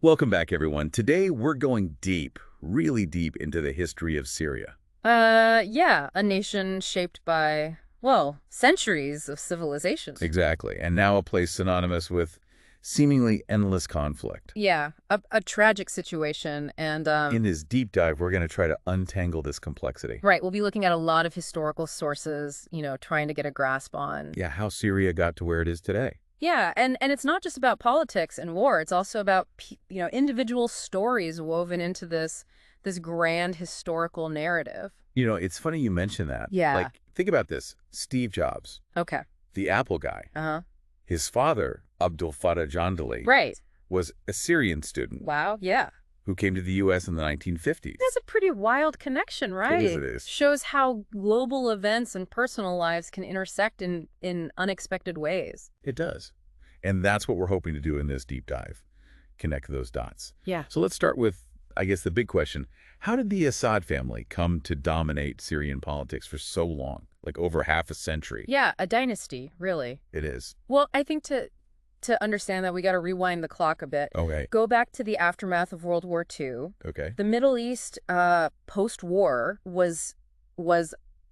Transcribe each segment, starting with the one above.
Welcome back, everyone. Today, we're going deep, really deep into the history of Syria. Yeah, a nation shaped by, well, centuries of civilization. Exactly. And now a place synonymous with seemingly endless conflict. Yeah, a tragic situation, and, In this deep dive, we're going to try to untangle this complexity. right, we'll be looking at a lot of historical sources, trying to get a grasp on. Yeah, how Syria got to where it is today. Yeah, and it's not just about politics and war, it's also about, individual stories woven into this grand historical narrative. It's funny you mention that. Yeah. Like, think about this. Steve Jobs, Okay. the Apple guy, Uh-huh. his father, Abdul Fattah Jandali, Right. was a Syrian student Wow, yeah. who came to the U.S. in the 1950s. That's a pretty wild connection, right? It is. Shows how global events and personal lives can intersect in unexpected ways. It does. And that's what we're hoping to do in this deep dive, connect those dots. Yeah. So let's start with, I guess, the big question. How did the Assad family come to dominate Syrian politics for so long, like over half a century? Yeah, a dynasty, really. It is. Well, I think to understand that, we got to rewind the clock a bit. Okay. Go back to the aftermath of World War II. Okay. The Middle East, post-war was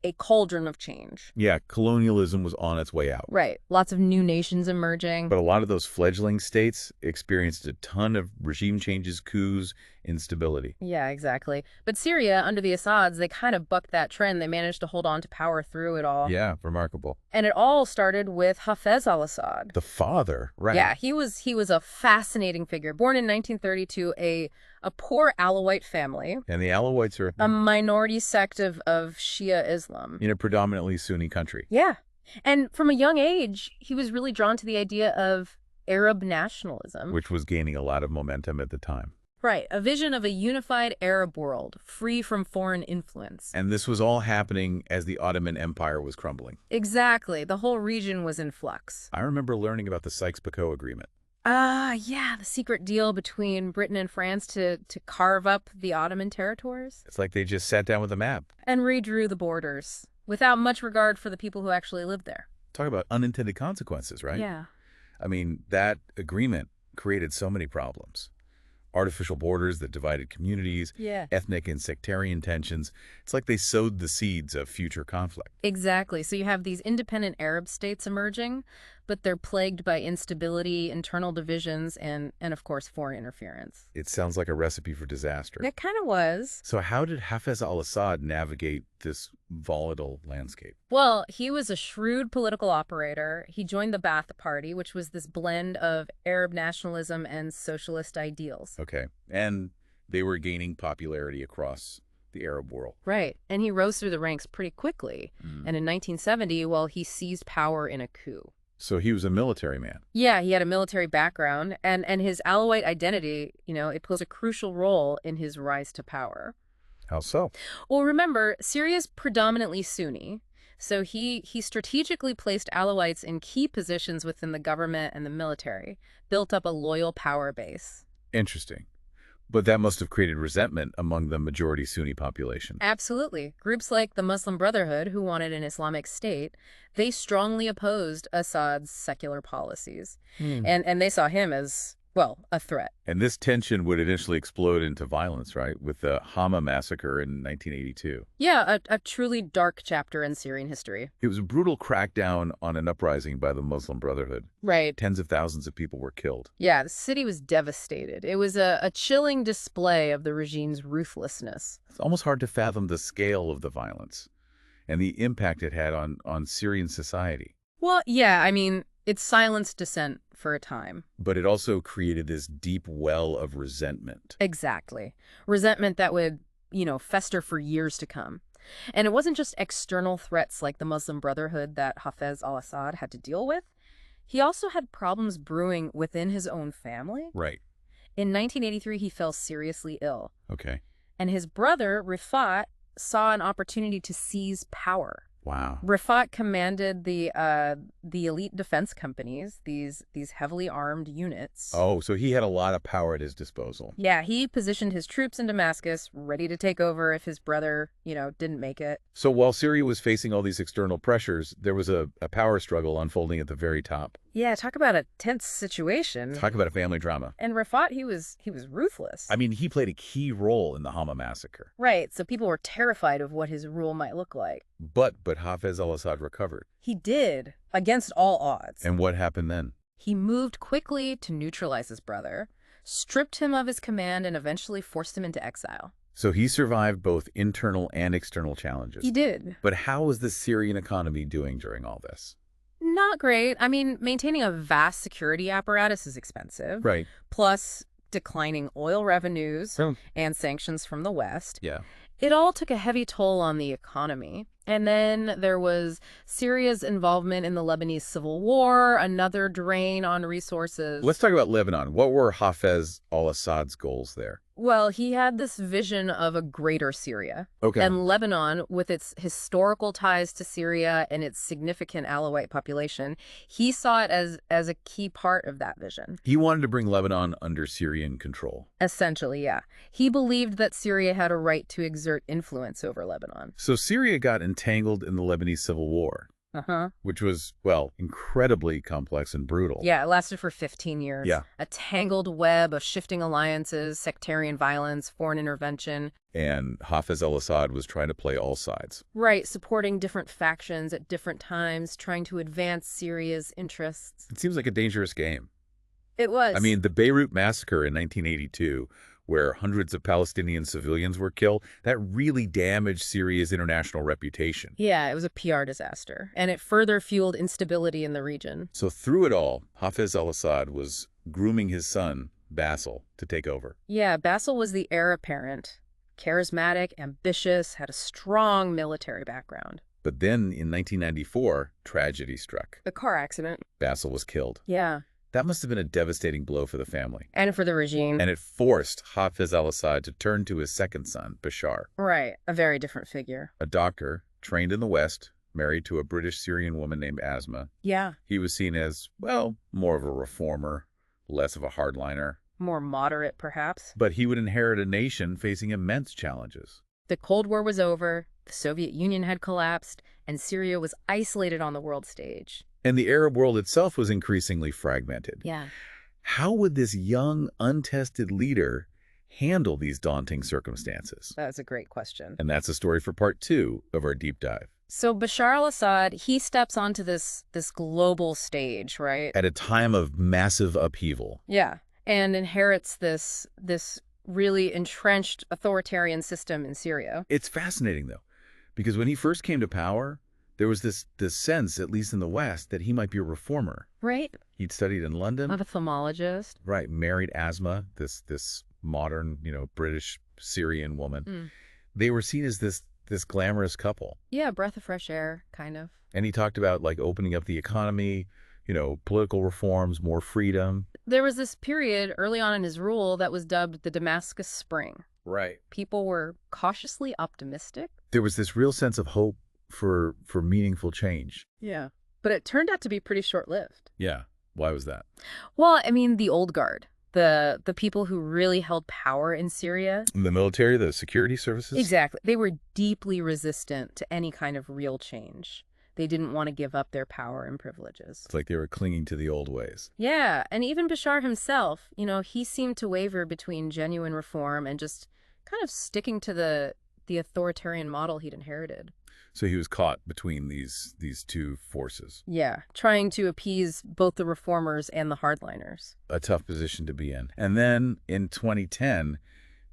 a cauldron of change. Yeah, colonialism was on its way out. Right. Lots of new nations emerging. But a lot of those fledgling states experienced a ton of regime changes, coups, instability. Yeah, exactly. But Syria, under the Assads, they kind of bucked that trend. They managed to hold on to power through it all. Yeah, remarkable. And it all started with Hafez al-Assad. The father, right. Yeah, he was a fascinating figure. Born in 1932, a poor Alawite family, And the Alawites are a minority sect of Shia Islam. in a predominantly Sunni country. Yeah. And from a young age, he was really drawn to the idea of Arab nationalism. Which was gaining a lot of momentum at the time. Right, a vision of a unified Arab world, free from foreign influence. And this was all happening as the Ottoman Empire was crumbling. Exactly. The whole region was in flux. I remember learning about the Sykes-Picot Agreement. Yeah, the secret deal between Britain and France to carve up the Ottoman territories. It's like they just sat down with a map. And redrew the borders, without much regard for the people who actually lived there. Talk about unintended consequences, right? Yeah. I mean, that agreement created so many problems. Artificial borders that divided communities, Yeah. ethnic and sectarian tensions. It's like they sowed the seeds of future conflict. Exactly. So you have these independent Arab states emerging, but they're plagued by instability, internal divisions, and of course, foreign interference. It sounds like a recipe for disaster. It kind of was. So how did Hafez al-Assad navigate this volatile landscape? Well, he was a shrewd political operator. He joined the Ba'ath Party, which was this blend of Arab nationalism and socialist ideals. Okay. And they were gaining popularity across the Arab world. Right. And he rose through the ranks pretty quickly. And in 1970, well, he seized power in a coup. So he was a military man. Yeah, he had a military background, and his Alawite identity, it plays a crucial role in his rise to power. How so? Well, remember, Syria's predominantly Sunni, so he strategically placed Alawites in key positions within the government and the military, built up a loyal power base. Interesting. But that must have created resentment among the majority Sunni population. Absolutely. Groups like the Muslim Brotherhood, who wanted an Islamic state, they strongly opposed Assad's secular policies. And they saw him as, well, a threat. And this tension would initially explode into violence, right? With the Hama massacre in 1982. Yeah, a truly dark chapter in Syrian history. It was a brutal crackdown on an uprising by the Muslim Brotherhood. Right. Tens of thousands of people were killed. Yeah, the city was devastated. It was a chilling display of the regime's ruthlessness. It's almost hard to fathom the scale of the violence and the impact it had on Syrian society. Well, yeah, I mean, it silenced dissent for a time. But it also created this deep well of resentment. Exactly. Resentment that would, fester for years to come. And it wasn't just external threats like the Muslim Brotherhood that Hafez al-Assad had to deal with. He also had problems brewing within his own family. Right. In 1983, he fell seriously ill. Okay. And his brother, Rifat, saw an opportunity to seize power. Wow. Rifat commanded the elite defense companies, these heavily armed units. Oh, so he had a lot of power at his disposal. Yeah, he positioned his troops in Damascus, ready to take over if his brother, didn't make it. So while Syria was facing all these external pressures, there was a power struggle unfolding at the very top. Yeah, talk about a tense situation. Talk about a family drama. And Rafat, he was ruthless. I mean, he played a key role in the Hama massacre. Right, so people were terrified of what his rule might look like. But Hafez al-Assad recovered. He did, against all odds. And what happened then? He moved quickly to neutralize his brother, stripped him of his command, and eventually forced him into exile. So he survived both internal and external challenges. He did. But how was the Syrian economy doing during all this? Not great. I mean, maintaining a vast security apparatus is expensive. Right. Plus declining oil revenues Oh. and sanctions from the West. Yeah. It all took a heavy toll on the economy. And then there was Syria's involvement in the Lebanese civil war, another drain on resources. Let's talk about Lebanon. What were Hafez al-Assad's goals there? Well, he had this vision of a greater Syria. Okay. And Lebanon, with its historical ties to Syria and its significant Alawite population, he saw it as a key part of that vision. He wanted to bring Lebanon under Syrian control. Essentially, yeah. He believed that Syria had a right to exert influence over Lebanon. So Syria got entangled in the Lebanese civil war, which was, well, incredibly complex and brutal. Yeah, it lasted for 15 years. Yeah. A tangled web of shifting alliances, sectarian violence, foreign intervention. And Hafez al-Assad was trying to play all sides. Right, supporting different factions at different times, trying to advance Syria's interests. It seems like a dangerous game. It was. I mean, the Beirut massacre in 1982, where hundreds of Palestinian civilians were killed, that really damaged Syria's international reputation. Yeah, it was a PR disaster, and it further fueled instability in the region. So through it all, Hafez al-Assad was grooming his son, Basil, to take over. Yeah, Basil was the heir apparent. Charismatic, ambitious, had a strong military background. But then in 1994, tragedy struck. The car accident. Basil was killed. Yeah. That must have been a devastating blow for the family. And for the regime. And it forced Hafez al-Assad to turn to his second son, Bashar. Right, a very different figure. A doctor, trained in the West, married to a British Syrian woman named Asma. Yeah. He was seen as, well, more of a reformer, less of a hardliner. More moderate, perhaps. But he would inherit a nation facing immense challenges. The Cold War was over, the Soviet Union had collapsed, and Syria was isolated on the world stage. And the Arab world itself was increasingly fragmented. Yeah. How would this young, untested leader handle these daunting circumstances? That's a great question. And that's a story for part 2 of our deep dive. So Bashar al-Assad, he steps onto this global stage, right? At a time of massive upheaval. Yeah. And inherits this really entrenched authoritarian system in Syria. It's fascinating, though, because when he first came to power, there was this sense, at least in the West, that he might be a reformer. Right. He'd studied in London. Of a ophthalmologist. Right. Married Asma, this modern, British Syrian woman. They were seen as this glamorous couple. Yeah, breath of fresh air, kind of. And he talked about, like, opening up the economy, political reforms, more freedom. There was this period early on in his rule that was dubbed the Damascus Spring. Right. People were cautiously optimistic. There was this real sense of hope for meaningful change. Yeah. But it turned out to be pretty short-lived. Yeah. Why was that? Well, I mean, the old guard, the people who really held power in Syria. The military, the security services? Exactly. They were deeply resistant to any kind of real change. They didn't want to give up their power and privileges. It's like they were clinging to the old ways. Yeah, and even Bashar himself, he seemed to waver between genuine reform and just kind of sticking to the authoritarian model he'd inherited. So he was caught between these two forces. Yeah, trying to appease both the reformers and the hardliners. A tough position to be in. And then in 2010,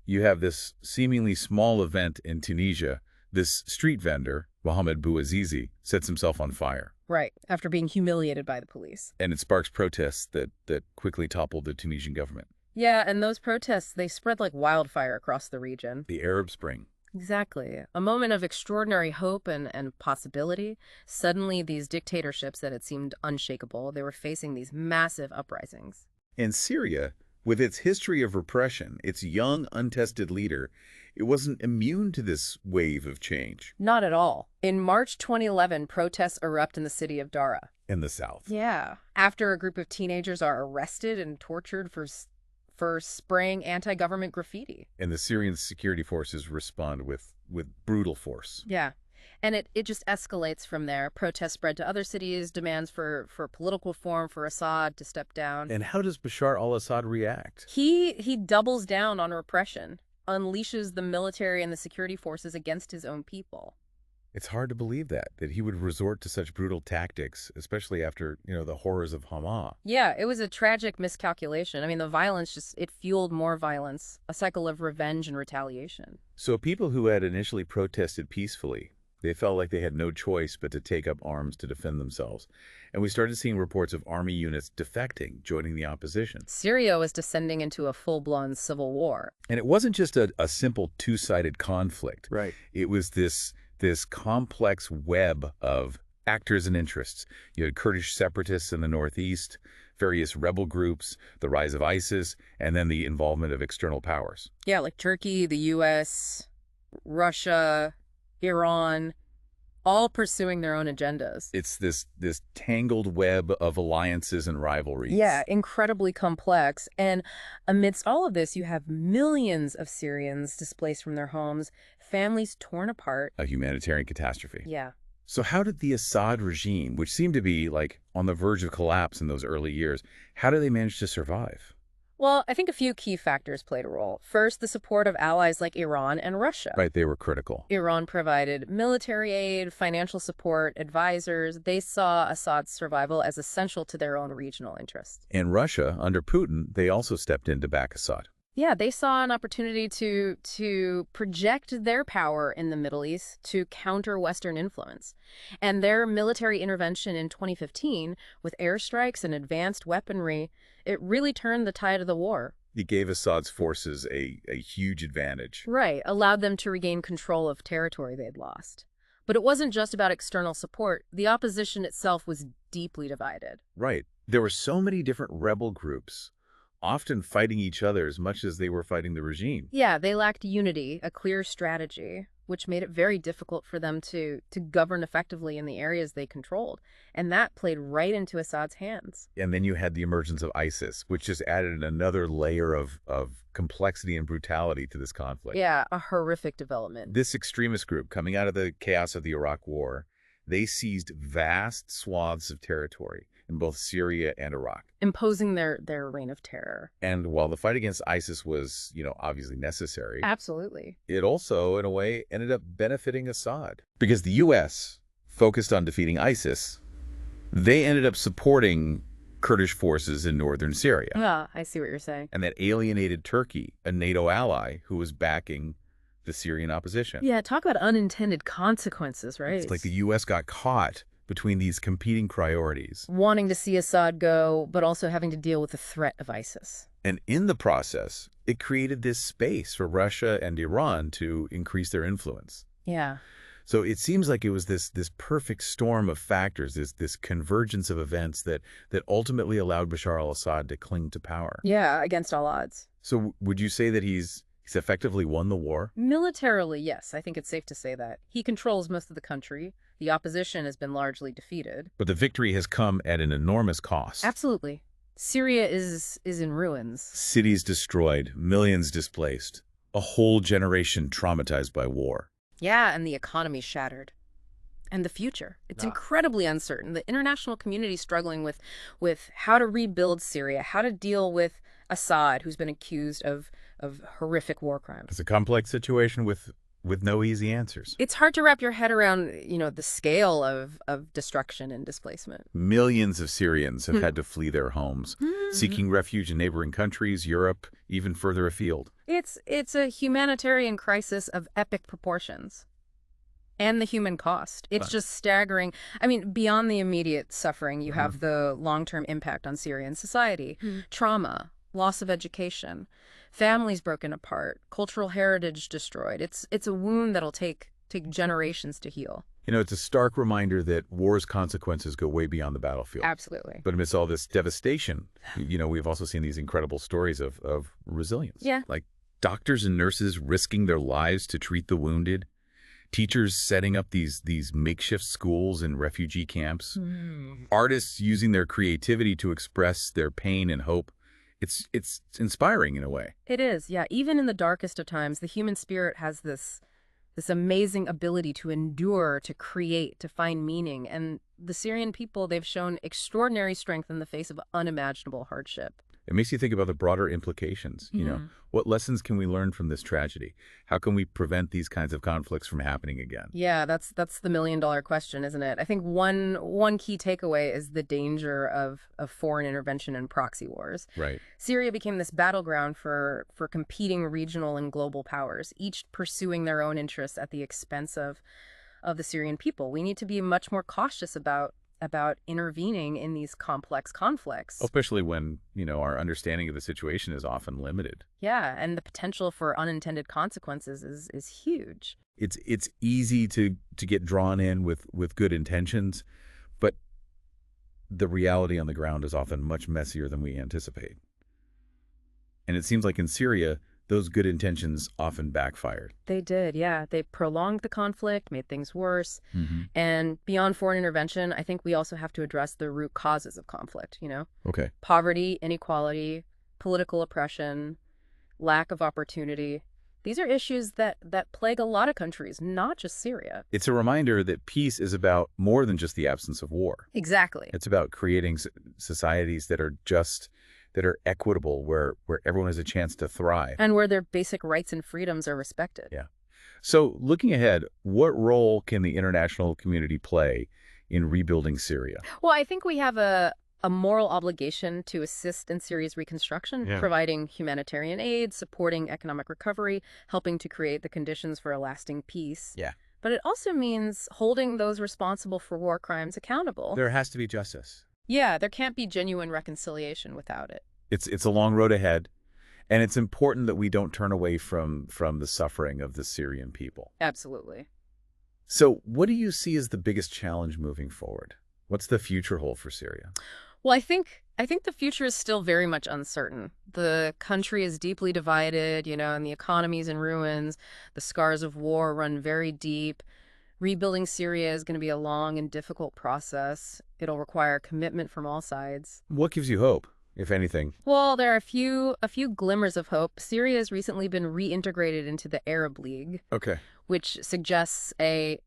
you have this seemingly small event in Tunisia. This street vendor, Mohamed Bouazizi, sets himself on fire. Right, after being humiliated by the police. And it sparks protests that quickly toppled the Tunisian government. Yeah, and those protests, they spread like wildfire across the region. The Arab Spring. Exactly. A moment of extraordinary hope and possibility. Suddenly, these dictatorships that had seemed unshakable, they were facing these massive uprisings. In Syria, with its history of repression, its young, untested leader, it wasn't immune to this wave of change. Not at all. In March 2011, protests erupt in the city of Dara. In the south. Yeah. After a group of teenagers are arrested and tortured for spraying anti-government graffiti. And the Syrian security forces respond with brutal force. Yeah. And it just escalates from there. Protests spread to other cities, demands for political reform, for Assad to step down. And how does Bashar al-Assad react? He doubles down on repression, unleashes the military and the security forces against his own people. It's hard to believe that he would resort to such brutal tactics, especially after, the horrors of Hama. Yeah, it was a tragic miscalculation. I mean, the violence it fueled more violence, a cycle of revenge and retaliation. So people who had initially protested peacefully, they felt like they had no choice but to take up arms to defend themselves. And we started seeing reports of army units defecting, joining the opposition. Syria was descending into a full-blown civil war. And it wasn't just a simple two-sided conflict. Right. It was this complex web of actors and interests. You had Kurdish separatists in the northeast, various rebel groups, the rise of ISIS, and then the involvement of external powers. Yeah, like Turkey, the U.S., Russia, Iran, all pursuing their own agendas. It's this tangled web of alliances and rivalries. Yeah, incredibly complex. And amidst all of this, you have millions of Syrians displaced from their homes, families torn apart. A humanitarian catastrophe. Yeah. So how did the Assad regime, which seemed to be like on the verge of collapse in those early years, how did they manage to survive? Well, I think a few key factors played a role. First, the support of allies like Iran and Russia. Right, they were critical. Iran provided military aid, financial support, advisors. They saw Assad's survival as essential to their own regional interests. And Russia, under Putin, they also stepped in to back Assad. Yeah, they saw an opportunity to project their power in the Middle East to counter Western influence. And their military intervention in 2015, with airstrikes and advanced weaponry, it really turned the tide of the war. It gave Assad's forces a huge advantage. Right, allowed them to regain control of territory they'd lost. But it wasn't just about external support. The opposition itself was deeply divided. Right. There were so many different rebel groups, often fighting each other as much as they were fighting the regime. Yeah, they lacked unity, a clear strategy, which made it very difficult for them to govern effectively in the areas they controlled. And that played right into Assad's hands. And then you had the emergence of ISIS, which just added another layer of complexity and brutality to this conflict. Yeah, a horrific development. This extremist group, coming out of the chaos of the Iraq War, they seized vast swaths of territory in both Syria and Iraq, Imposing their reign of terror. And while the fight against ISIS was, obviously necessary, Absolutely. it also, in a way, ended up benefiting Assad. Because the U.S. focused on defeating ISIS, they ended up supporting Kurdish forces in northern Syria. Ah, I see what you're saying. And that alienated Turkey, a NATO ally who was backing the Syrian opposition. Yeah, talk about unintended consequences, right? It's like the U.S. got caught between these competing priorities. Wanting to see Assad go, but also having to deal with the threat of ISIS. And in the process, it created this space for Russia and Iran to increase their influence. Yeah. So it seems like it was this perfect storm of factors, this convergence of events that ultimately allowed Bashar al-Assad to cling to power. Yeah, against all odds. So would you say that he's effectively won the war? Militarily, yes, I think it's safe to say that. He controls most of the country. The opposition has been largely defeated. But the victory has come at an enormous cost. Absolutely. Syria is in ruins. Cities destroyed, millions displaced, a whole generation traumatized by war. Yeah, and the economy shattered. And the future. It's incredibly uncertain. The international community is struggling with how to rebuild Syria, how to deal with Assad, who's been accused of horrific war crimes. It's a complex situation with no easy answers. It's hard to wrap your head around, the scale of destruction and displacement. Millions of Syrians have had to flee their homes, seeking refuge in neighboring countries, Europe, even further afield. It's a humanitarian crisis of epic proportions. And the human cost. It's just staggering. I mean, beyond the immediate suffering, you have the long-term impact on Syrian society, trauma, loss of education, families broken apart, cultural heritage destroyed. It's a wound that'll take generations to heal. It's a stark reminder that war's consequences go way beyond the battlefield. Absolutely. But amidst all this devastation, we've also seen these incredible stories of resilience. Yeah. Like doctors and nurses risking their lives to treat the wounded, teachers setting up these makeshift schools and refugee camps, artists using their creativity to express their pain and hope. It's inspiring in a way. It is, yeah. Even in the darkest of times, the human spirit has this this amazing ability to endure, to create, to find meaning. And the Syrian people, they've shown extraordinary strength in the face of unimaginable hardship. It makes you think about the broader implications. What lessons can we learn from this tragedy? How can we prevent these kinds of conflicts from happening again? Yeah, that's the million-dollar question, isn't it? I think one key takeaway is the danger of foreign intervention and proxy wars. Right. Syria became this battleground for competing regional and global powers, each pursuing their own interests at the expense of the Syrian people. We need to be much more cautious about intervening in these complex conflicts. Especially when, our understanding of the situation is often limited. Yeah, and the potential for unintended consequences is huge. It's easy to get drawn in with good intentions, but the reality on the ground is often much messier than we anticipate. And it seems like in Syria, those good intentions often backfired. They did, yeah. They prolonged the conflict, made things worse. And beyond foreign intervention, I think we also have to address the root causes of conflict, Okay. Poverty, inequality, political oppression, lack of opportunity. These are issues that plague a lot of countries, not just Syria. It's a reminder that peace is about more than just the absence of war. Exactly. It's about creating societies that are just, that are equitable, where everyone has a chance to thrive. And where their basic rights and freedoms are respected. Yeah. So looking ahead, what role can the international community play in rebuilding Syria? Well, I think we have a moral obligation to assist in Syria's reconstruction, providing humanitarian aid, supporting economic recovery, helping to create the conditions for a lasting peace. Yeah. But it also means holding those responsible for war crimes accountable. There has to be justice. Yeah, there can't be genuine reconciliation without it. It's a long road ahead, and it's important that we don't turn away from the suffering of the Syrian people. Absolutely. So what do you see as the biggest challenge moving forward? What's the future hold for Syria? Well, I think the future is still very much uncertain. The country is deeply divided, and the economy is in ruins. The scars of war run very deep. Rebuilding Syria is going to be a long and difficult process. It'll require commitment from all sides. What gives you hope, if anything? Well, there are a few glimmers of hope. Syria has recently been reintegrated into the Arab League, Okay. which suggests a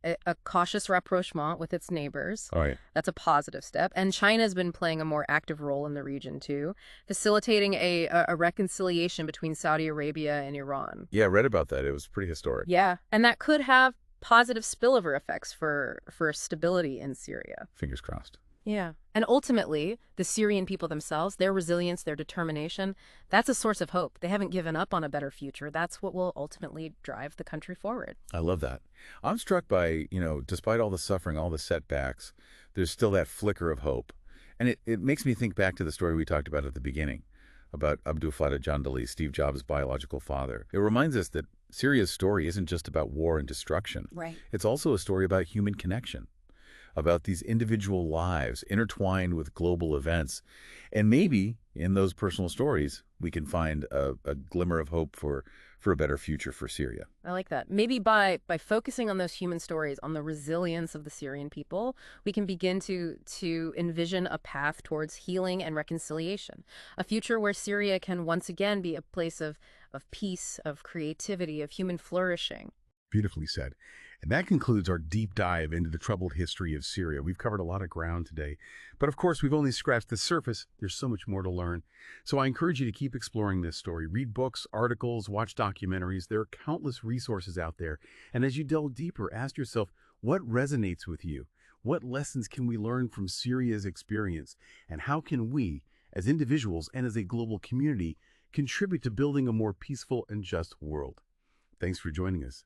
cautious rapprochement with its neighbors. All right. That's a positive step. And China's been playing a more active role in the region, too, facilitating a reconciliation between Saudi Arabia and Iran. Yeah, I read about that. It was pretty historic. Yeah, and that could have positive spillover effects for stability in Syria. Fingers crossed. Yeah. And ultimately, the Syrian people themselves, their resilience, their determination, that's a source of hope. They haven't given up on a better future. That's what will ultimately drive the country forward. I love that. I'm struck by, despite all the suffering, all the setbacks, there's still that flicker of hope. And it makes me think back to the story we talked about at the beginning, about Abdul Fattah Jandali, Steve Jobs' biological father. It reminds us that Syria's story isn't just about war and destruction. Right. It's also a story about human connection, about these individual lives intertwined with global events. And maybe in those personal stories, we can find a glimmer of hope for a better future for Syria. I like that. Maybe by focusing on those human stories, on the resilience of the Syrian people, we can begin to envision a path towards healing and reconciliation, a future where Syria can once again be a place of peace, of creativity, of human flourishing. Beautifully said. And that concludes our deep dive into the troubled history of Syria. We've covered a lot of ground today, but of course we've only scratched the surface. There's so much more to learn. So I encourage you to keep exploring this story. Read books, articles, watch documentaries. There are countless resources out there. And as you delve deeper, ask yourself, what resonates with you? What lessons can we learn from Syria's experience? And how can we, as individuals and as a global community, contribute to building a more peaceful and just world? Thanks for joining us.